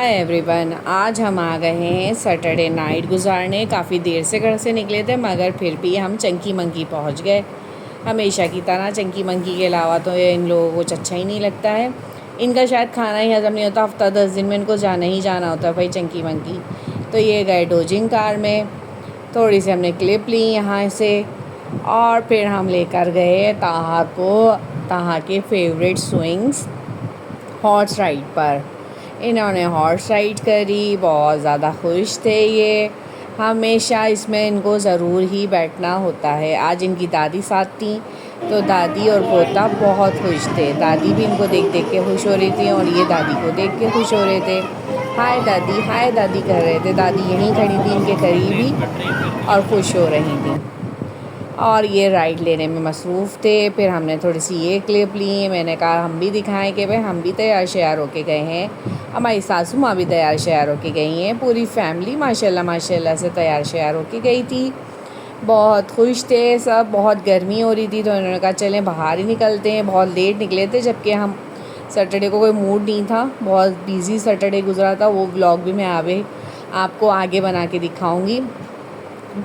Hi everyone, आज हम आ गए हैं सैटरडे नाइट गुजारने। काफ़ी देर से घर से निकले थे मगर फिर भी हम चंकी मंकी पहुंच गए। हमेशा की तरह चंकी मंकी के अलावा तो इन लोगों को कुछ अच्छा ही नहीं लगता है। इनका शायद खाना ही हज़म नहीं होता। हफ्ता 10 दिन में इनको जाना ही जाना होता है भाई चंकी मंकी। तो ये गए डोजिंग कार में, थोड़ी सी हमने क्लिप ली यहाँ से और फिर हम लेकर गए ताहा के फेवरेट स्विंग्स हॉर्स राइड पर। इन्होंने हॉर्स राइड करी, बहुत ज़्यादा खुश थे ये। हमेशा इसमें इनको ज़रूर ही बैठना होता है। आज इनकी दादी साथ थी तो दादी और पोता बहुत खुश थे। दादी भी इनको देख देख के खुश हो रही थी और ये दादी को देख के खुश हो रहे थे। हाय दादी कर रहे थे। दादी यहीं खड़ी थी इनके करीब ही और खुश हो रही थी और ये राइड लेने में मसरूफ़ थे। फिर हमने थोड़ी सी ये क्लिप ली। मैंने कहा हम भी दिखाएं कि भाई हम भी तैयार श्यार होके गए हैं। हमारी सासू माँ भी तैयार श्यार होके गई हैं। पूरी फैमिली माशाल्लाह से तैयार श्यार होके गई थी। बहुत खुश थे सब। बहुत गर्मी हो रही थी तो इन्होंने कहा चलें बाहर ही निकलते हैं। बहुत लेट निकले थे जबकि हम सैटरडे को कोई मूड नहीं था। बहुत बिज़ी सैटरडे गुजरा था। वो व्लॉग भी मैं आपको आगे बना के दिखाऊँगी।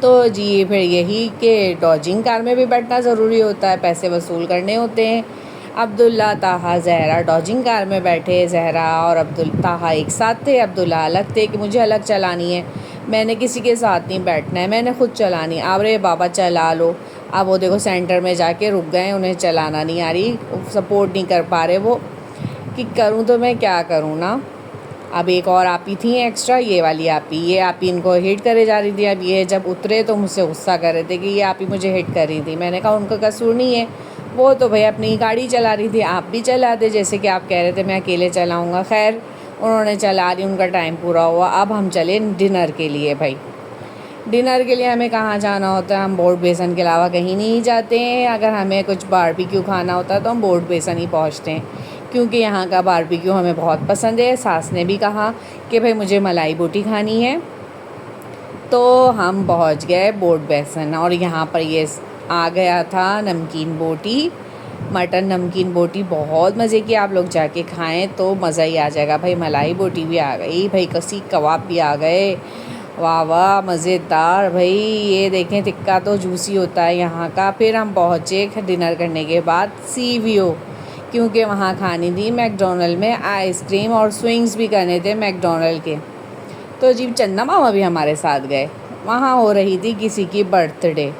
तो जी फिर यही कि डॉजिंग कार में भी बैठना ज़रूरी होता है, पैसे वसूल करने होते हैं। अब्दुल्ला, ताहा, ज़हरा डॉजिंग कार में बैठे। ज़हरा और ताहा एक साथ थे, अब्दुल्ला अलग थे कि मुझे अलग चलानी है, मैंने किसी के साथ नहीं बैठना है, मैंने खुद चलानी। अब रे बाबा चला लो। अब वो देखो सेंटर में जाके रुक गए, उन्हें चलाना नहीं आ रही, सपोर्ट नहीं कर पा रहे वो कि करूँ तो मैं क्या करूँ ना। अब एक और आपी थी एक्स्ट्रा, ये वाली आपी, ये आपी इनको हिट करे जा रही थी। अब ये जब उतरे तो मुझसे गुस्सा कर रहे थे कि ये आपी मुझे हिट कर रही थी। मैंने कहा उनका कसूर नहीं है, वो तो भाई अपनी गाड़ी चला रही थी, आप भी चलाते जैसे कि आप कह रहे थे मैं अकेले चलाऊँगा। खैर उन्होंने चला ली, उनका टाइम पूरा हुआ। अब हम चले डिनर के लिए। भाई डिनर के लिए हमें कहाँ जाना होता है, हम बोर्ड बेसन के अलावा कहीं नहीं जाते हैं। अगर हमें कुछ बारबेक्यू खाना होता है तो हम बोर्ड बेसन ही पहुँचते हैं क्योंकि यहाँ का बारबेक्यू हमें बहुत पसंद है। सास ने भी कहा कि भाई मुझे मलाई बोटी खानी है तो हम पहुँच गए बोर्ड बेसन। और यहाँ पर ये आ गया था नमकीन बोटी, मटन नमकीन बोटी। बहुत मज़े की, आप लोग जाके खाएं तो मज़ा ही आ जाएगा। भाई मलाई बोटी भी आ गई, भाई कसी कबाब भी आ गए, वाह वाह मज़ेदार। भाई ये देखें टिक्का तो जूसी होता है यहाँ का। फिर हम पहुँचे डिनर करने के बाद CVO क्योंकि वहाँ खानी थी मैकडोनल्ड में आइसक्रीम और स्विंग्स भी करने थे मैकडोनल्ड के। तो जी चंदा मामा भी हमारे साथ गए। वहाँ हो रही थी किसी की बर्थडे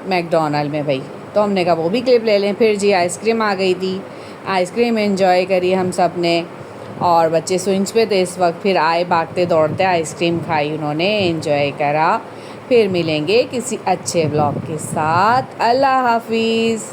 मैकडोनल्ड में भाई, तो हमने कहा वो भी क्लिप ले लें। फिर जी आइसक्रीम आ गई थी, आइसक्रीम एंजॉय करी हम सब ने और बच्चे स्विंग्स पे थे इस वक्त। फिर आए भागते दौड़ते, आइसक्रीम खाई उन्होंने, एंजॉय करा। फिर मिलेंगे किसी अच्छे ब्लॉग के साथ। अल्लाह हाफिज़।